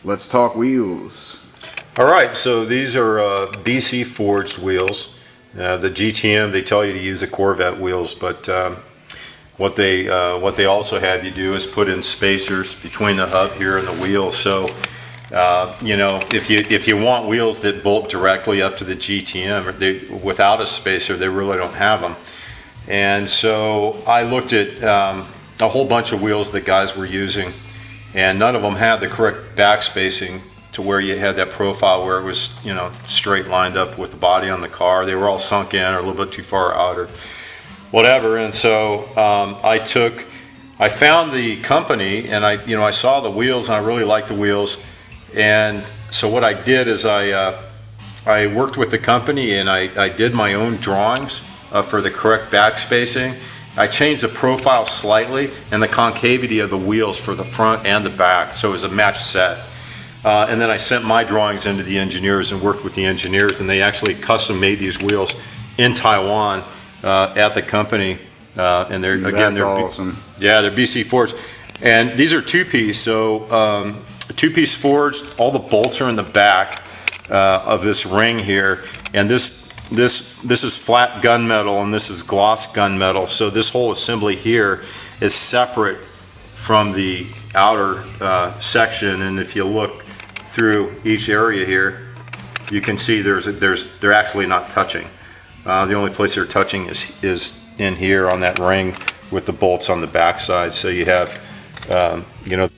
Let's talk wheels. All right, so these are BC forged wheels. The GTM, they tell you to use the Corvette wheels, but what they also have you do is put in spacers between the hub here and the wheel. So you know, if you want wheels that bolt directly up to the GTM, without a spacer, they really don't have them. And so I looked at a whole bunch of wheels that guys were using, and none of them had the correct back spacing to where you had that profile where it was, you know, straight lined up with the body on the car. They were all sunk in or a little bit too far out or whatever. And so I found the company, and I saw the wheels, and I really liked the wheels. And so what I did is I worked with the company, and I did my own drawings for the correct back spacing. I changed the profile slightly and the concavity of the wheels for the front and the back, so it was a matched set. And then I sent my drawings into the engineers and worked with the engineers, and they actually custom made these wheels in Taiwan at the company. And they're awesome. Yeah, they're BC forged, and these are two-piece. So two-piece forged. All the bolts are in the back of this ring here, and this is flat gunmetal, and this is gloss gunmetal. So this whole assembly here is separate from the outer section, and if you look through each area here, you can see they're actually not touching. The only place they're touching is in here on that ring with the bolts on the back side. So you have you know,